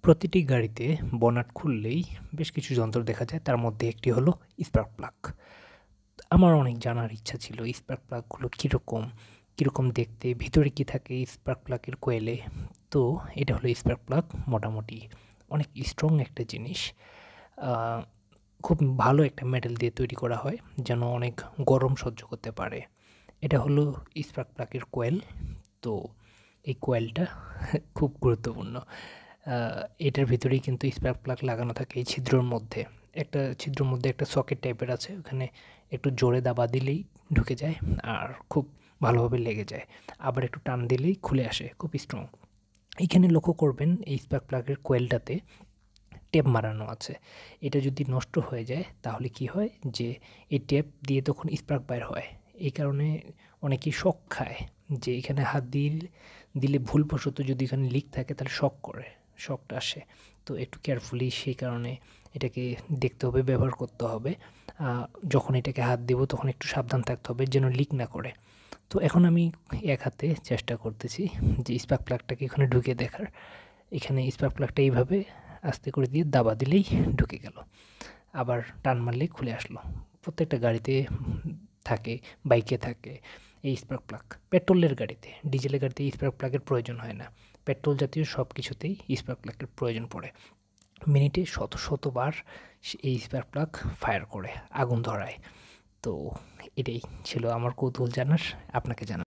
প্রতিটি গাড়িতে বনেট খুললেই বেশ কিছু যন্ত্র দেখা যায়, তার মধ্যে একটি হলো স্পার্ক প্লাগ। আমার অনেক জানার ইচ্ছা ছিল স্পার্ক প্লাগগুলো কীরকম দেখতে, ভিতরে কী থাকে স্পার্ক প্লাগের কোয়েলে। তো এটা হলো স্পার্ক প্লাগ। মোটামুটি অনেক স্ট্রং একটা জিনিস। খুব ভালো একটা মেটাল দিয়ে তৈরি করা হয় যেন অনেক গরম সহ্য করতে পারে। এটা হলো স্পার্ক প্লাগের কোয়েল। তো এই কোয়েলটা খুব গুরুত্বপূর্ণ। এটার ভিতরেই কিন্তু স্পার্ক প্লাগ লাগানো থাকে এই ছিদ্রর মধ্যে। একটা ছিদ্রর মধ্যে একটা সকেট টাইপের আছে, ওখানে একটু জোরে দাবা দিলেই ঢুকে যায় আর খুব ভালোভাবে লেগে যায়। আবার একটু টান দিলেই খুলে আসে, খুব স্ট্রং। এইখানে লক্ষ্য করবেন এই স্পার্ক প্লাগের কোয়েলটাতে টেপ মারানো আছে। এটা যদি নষ্ট হয়ে যায় তাহলে কি হয় যে এই টেপ দিয়ে তখন স্পার্ক বাইর হয়। এই কারণে অনেকেই শক খায় যে এখানে হাত দিলে ভুলবশত যদি এখানে লিক থাকে তাহলে শকটা আসে। তো একটু কেয়ারফুলি সেই কারণে এটাকে দেখতে হবে, ব্যবহার করতে হবে। যখন এটাকে হাত দেব তখন একটু সাবধান থাকতে হবে যেন লিক না করে। তো এখন আমি এক হাতে চেষ্টা করতেছি যে স্পার্ক প্লাগটাকে এখানে ঢুকিয়ে দেখার। এখানে স্পার্ক প্লাগটা এইভাবে আস্তে করে দিয়ে দাবা দিলেই ঢুকে গেল, আবার টান মারলেই খুলে আসলো। প্রত্যেকটা গাড়িতে থাকে, বাইকে থাকে এই স্পার্ক প্লাগ। পেট্রোলের গাড়িতে, ডিজেলের গাড়িতে স্পার্ক প্লাগের প্রয়োজন হয় না। পেট্রোল জাতীয় সব কিছুতেই স্পার্ক প্লাগের প্রয়োজন পড়ে। মিনিটে শতবার এই স্পার্ক প্লাগ ফায়ার করে, আগুন ধরায়। তো এটাই ছিল আমার কৌতূহল জানার, আপনাকে জানার।